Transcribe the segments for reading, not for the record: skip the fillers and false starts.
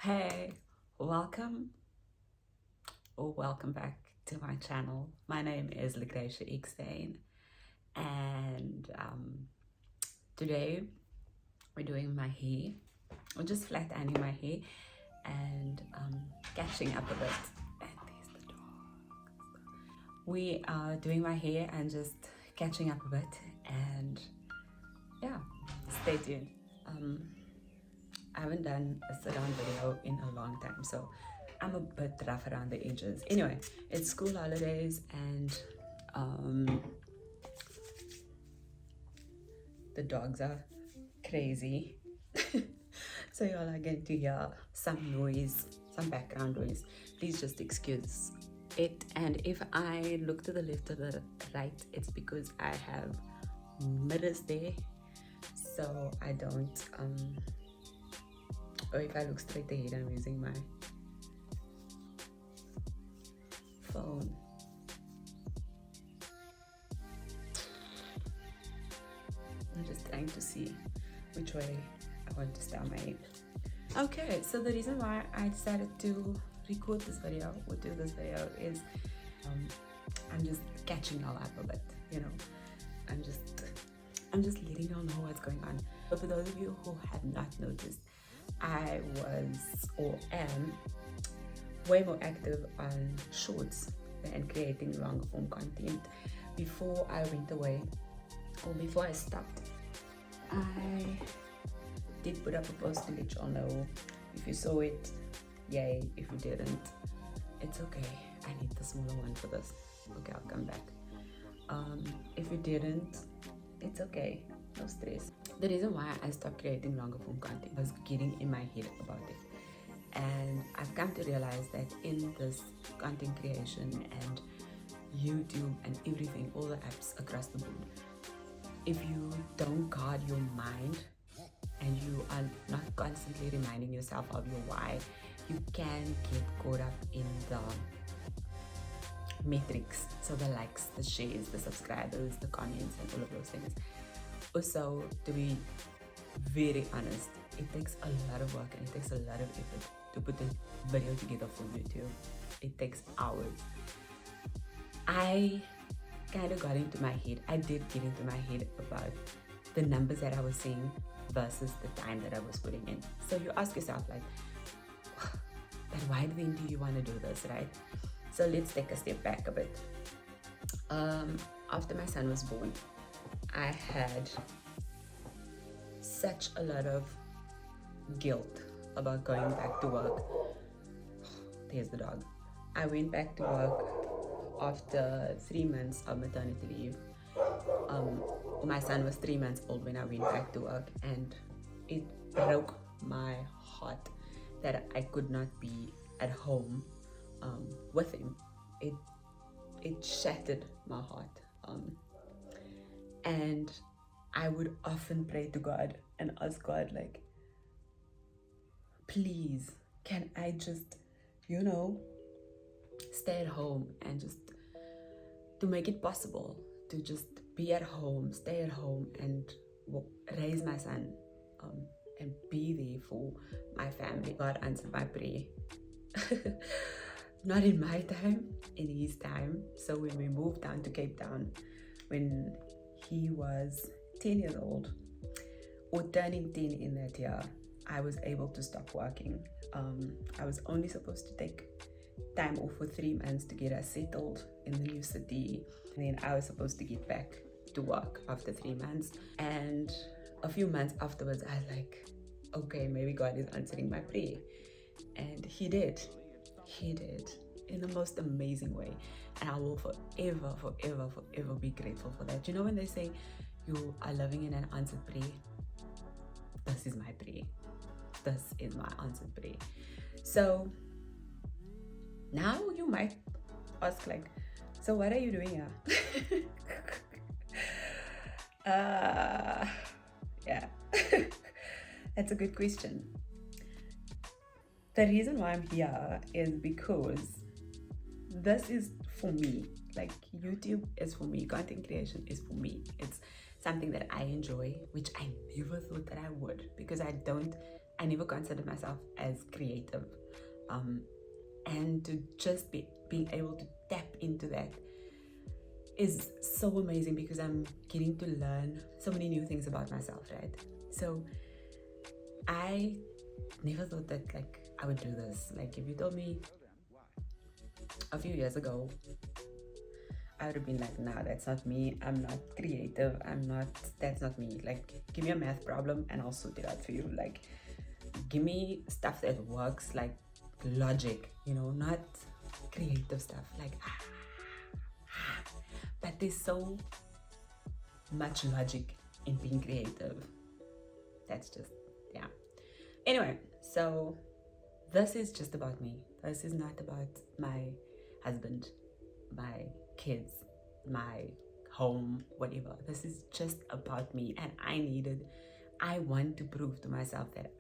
Hey, welcome or welcome back to my channel. My name is Logracia, and today we're doing my hair. We're just flat ironing my hair and catching up a bit. And there's the dog. We are doing my hair and just catching up a bit, and yeah, stay tuned. I haven't done a sit-down video in a long time, so I'm a bit rough around the edges. Anyway, it's school holidays and the dogs are crazy. So y'all are going to hear some noise, some background noise. Please just excuse it. And if I look to the left or the right, it's because I have mirrors there, so I don't or if I look straight ahead, I'm using my phone. I'm just trying to see which way I want to start my head. Okay, so the reason why I decided to record this video or do this video is I'm just catching y'all up a bit, you know. I'm just letting y'all know what's going on. But for those of you who have not noticed, I was or am way more active on shorts and creating longer form content. Before I went away, or before I stopped, I did put up a post to let y'all know. If you saw it, yay. If you didn't, it's okay. I need the smaller one for this. Okay, I'll come back. If you didn't, it's okay. No stress. The reason why I stopped creating longer form content was getting in my head about it. And I've come to realize that in this content creation and YouTube and everything, all the apps across the board, if you don't guard your mind and you are not constantly reminding yourself of your why, you can get caught up in the metrics. So the likes, the shares, the subscribers, the comments, and all of those things. Also, to be very honest, it takes a lot of work and it takes a lot of effort to put a video together for YouTube. It takes hours. I kind of got into my head. I did get into my head about the numbers that I was seeing versus the time that I was putting in. So you ask yourself, like, but why then do you want to do this, right? So let's take a step back a bit. After my son was born, I had such a lot of guilt about going back to work. There's the dog. I went back to work after 3 months of maternity leave. My son was 3 months old when I went back to work, and it broke my heart that I could not be at home with him. It shattered my heart. And I would often pray to God and ask God, like, please, can I just, stay at home, and just to make it possible to just be at home, stay at home, and raise my son and be there for my family. God answered my prayer. Not in my time, in his time. So when we moved down to Cape Town, when he was 10 years old, or turning 10 in that year, I was able to stop working. I was only supposed to take time off for 3 months to get us settled in the new city, and then I was supposed to get back to work after 3 months. And a few months afterwards, I was like, okay, maybe God is answering my prayer. And he did in the most amazing way, and I will forever be grateful for that. You know, when they say you are living in an answered prayer, this is my prayer. This is my answered prayer. So now you might ask, like, so what are you doing here? Yeah. That's a good question. The reason why I'm here is because this is for me. Like, YouTube is for me, content creation is for me. It's something that I enjoy, which I never thought that I would, because I never considered myself as creative. And to just being able to tap into that is so amazing, because I'm getting to learn so many new things about myself, right? So I never thought that like I would do this. Like if you told me a few years ago, I would have been like, nah, that's not me. I'm not creative. That's not me. Like, give me a math problem and I'll sort it out for you. Like, give me stuff that works, like logic, not creative stuff. Like, but there's so much logic in being creative. That's just, yeah. Anyway, so this is just about me. This is not about my husband, my kids, my home, whatever. This is just about me, and I want to prove to myself that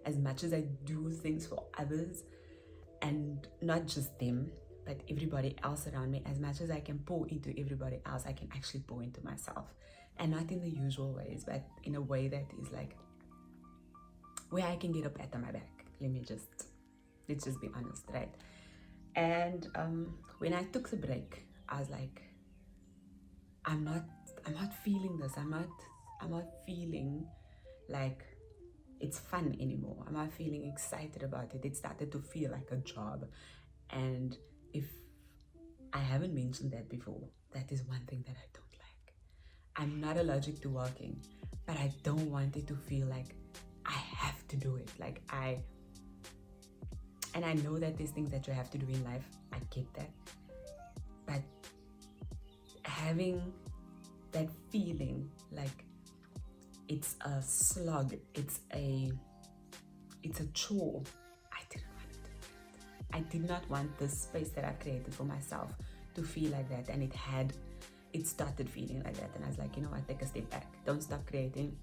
as much as I do things for others, and not just them, but everybody else around me, as much as I can pour into everybody else, I can actually pour into myself. And not in the usual ways, but in a way that is like, where I can get a pat on my back. Let's just be honest, right? And when I took the break, I was like, I'm not feeling this. I'm not feeling like it's fun anymore. I'm not feeling excited about it. It started to feel like a job. And if I haven't mentioned that before, that is one thing that I don't like. I'm not allergic to working, but I don't want it to feel like I have to do it. And I know that there's things that you have to do in life. I get that. But having that feeling like it's a slog, it's a chore, I didn't want to do that. I did not want the space that I've created for myself to feel like that. And it started feeling like that. And I was like, you know what, take a step back. Don't stop creating.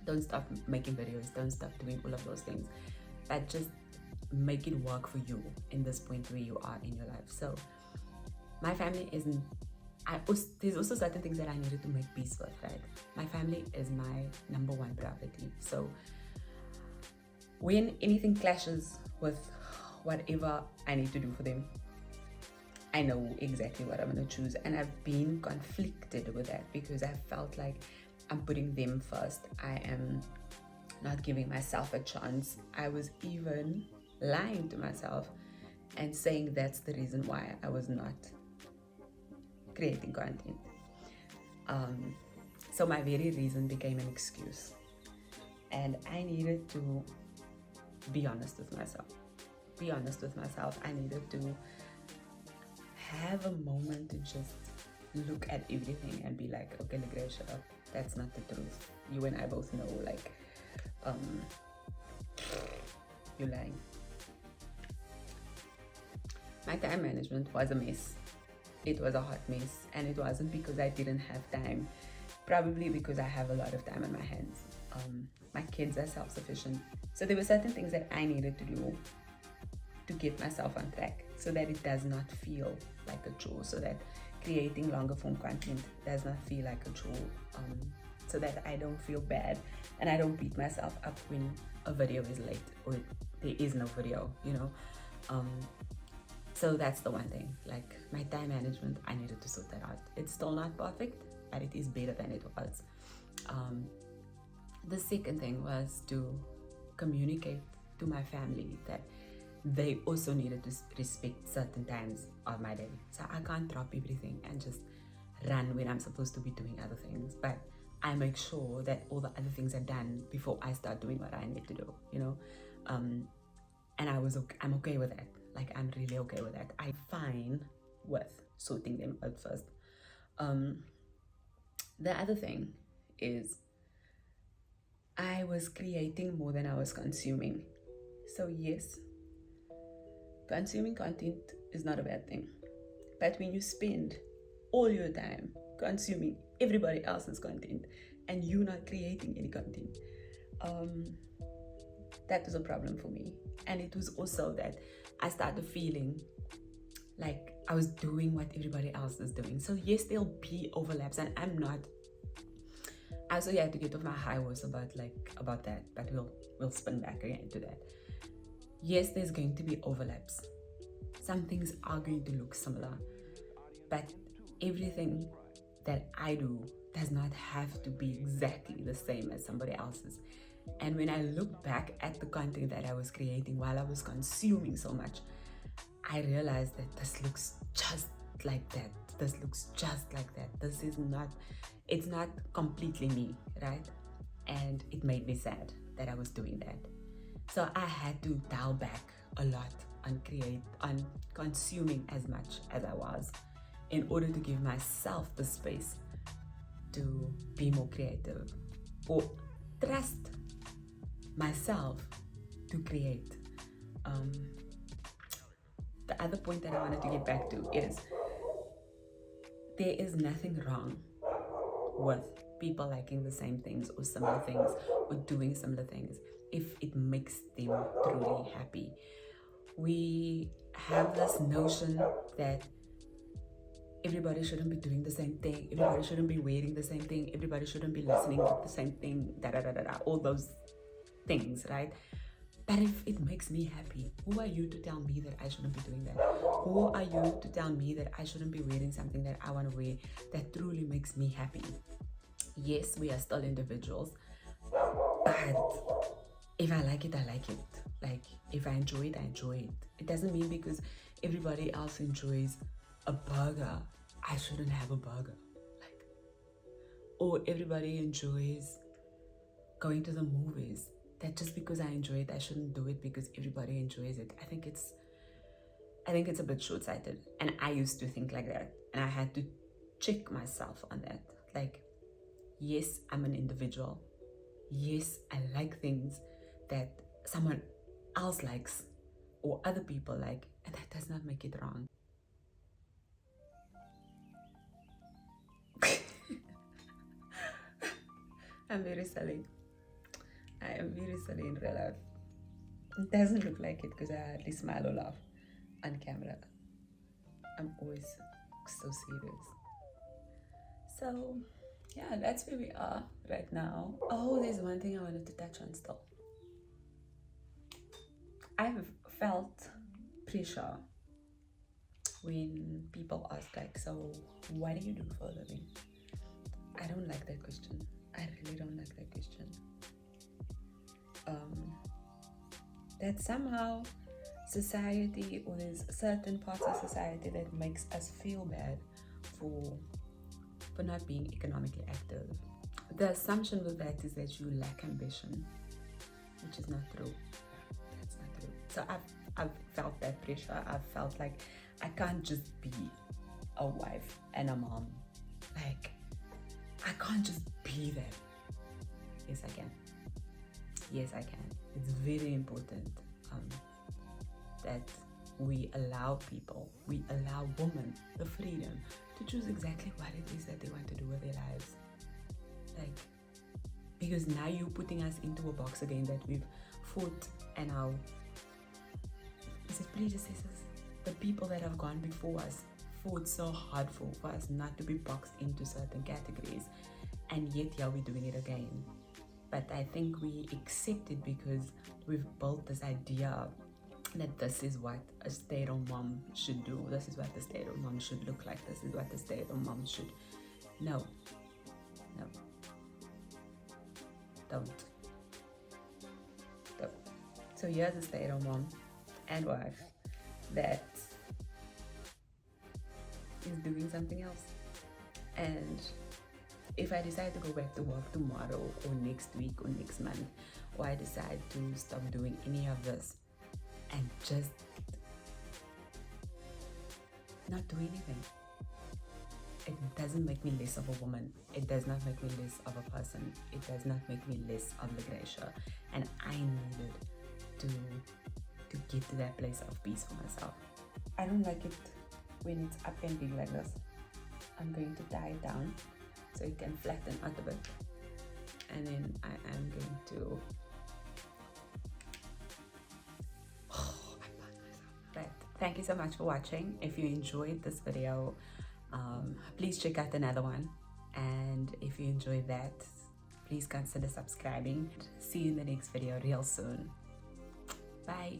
Don't stop making videos. Don't stop doing all of those things. But just make it work for you in this point where you are in your life. So my family isn't, there's also certain things that I needed to make peace with, right? My family is my number one priority. So when anything clashes with whatever I need to do for them, I know exactly what I'm going to choose. And I've been conflicted with that, because I felt like I'm putting them first. I am not giving myself a chance. I was even lying to myself and saying that's the reason why I was not creating content. So my very reason became an excuse. And I needed to be honest with myself. I needed to have a moment to just look at everything and be like, okay, Logracia, that's not the truth. You and I both know, like, you're lying. My time management was a mess. It was a hot mess, and it wasn't because I didn't have time. Probably because I have a lot of time on my hands. My kids are self-sufficient, so there were certain things that I needed to do to get myself on track, so that it does not feel like a chore, so that creating longer form content does not feel like a chore, so that I don't feel bad and I don't beat myself up when a video is late or there is no video, so that's the one thing. Like, my time management, I needed to sort that out. It's still not perfect, but it is better than it was. The second thing was to communicate to my family that they also needed to respect certain times of my day. So I can't drop everything and just run when I'm supposed to be doing other things, but I make sure that all the other things are done before I start doing what I need to do, and I'm okay with that. Like, I'm really okay with that. I'm fine with sorting them out first. The other thing is I was creating more than I was consuming. So yes, consuming content is not a bad thing. But when you spend all your time consuming everybody else's content and you're not creating any content, that was a problem for me. And it was also that I started feeling like I was doing what everybody else is doing. So yes, there'll be overlaps, and I'm not also had to get off my high horse about that, but we'll spin back again to that. Yes, there's going to be overlaps. Some things are going to look similar, but everything that I do does not have to be exactly the same as somebody else's. And when I look back at the content that I was creating while I was consuming so much, I realized that this looks just like that. This looks just like that. This is not, it's not completely me, right? And it made me sad that I was doing that. So I had to dial back a lot on consuming as much as I was, in order to give myself the space to be more creative, or trust myself to create. The other point that I wanted to get back to is there is nothing wrong with people liking the same things or similar things or doing similar things if it makes them truly happy. We have this notion that everybody shouldn't be doing the same thing, everybody shouldn't be wearing the same thing, everybody shouldn't be listening to the same thing, all those things, right? But if it makes me happy, who are you to tell me that I shouldn't be doing that? Who are you to tell me that I shouldn't be wearing something that I want to wear that truly makes me happy? Yes, we are still individuals, but if I like it, I like it. Like, if I enjoy it, I enjoy it. It doesn't mean because everybody else enjoys a burger, I shouldn't have a burger. Like, or everybody enjoys going to the movies, that just because I enjoy it, I shouldn't do it because everybody enjoys it. I think it's a bit short-sighted, and I used to think like that, and I had to check myself on that. Like, yes, I'm an individual. Yes, I like things that someone else likes or other people like, and that does not make it wrong. I'm very silly. I am very silly in real life. It doesn't look like it because I hardly smile or laugh on camera. I'm always so serious. So, yeah, that's where we are right now. Oh, there's one thing I wanted to touch on still. I've felt pressure when people ask, like, so what do you do for a living? I don't like that question. I really don't like that question. That somehow society, or there's certain parts of society that makes us feel bad for not being economically active. The assumption with that is that you lack ambition, which is not true. That's not true. So I've felt that pressure. I've felt like I can't just be a wife and a mom. Like, I can't just be that. Yes, I can. Yes, I can. It's very important that we allow people, we allow women the freedom to choose exactly what it is that they want to do with their lives. Like, because now you're putting us into a box again that we've fought, and our predecessors, the people that have gone before us, fought so hard for us not to be boxed into certain categories, and yet here we're doing it again. But I think we accept it because we've built this idea that this is what a stay-at-home mom should do. This is what the stay-at-home mom should look like. This is what the stay-at-home mom should. No. Don't. So here's a stay-at-home mom and wife that is doing something else. And if I decide to go back to work tomorrow or next week or next month, or I decide to stop doing any of this and just not do anything, it doesn't make me less of a woman. It does not make me less of a person. It does not make me less of Logracia. And I needed to get to that place of peace for myself. I don't like it when it's up and big like this. I'm going to tie it down so it can flatten out a bit, and then I am going to Right. Thank you so much for watching. If you enjoyed this video, please check out another one, and if you enjoyed that, please consider subscribing. See you in the next video real soon. Bye.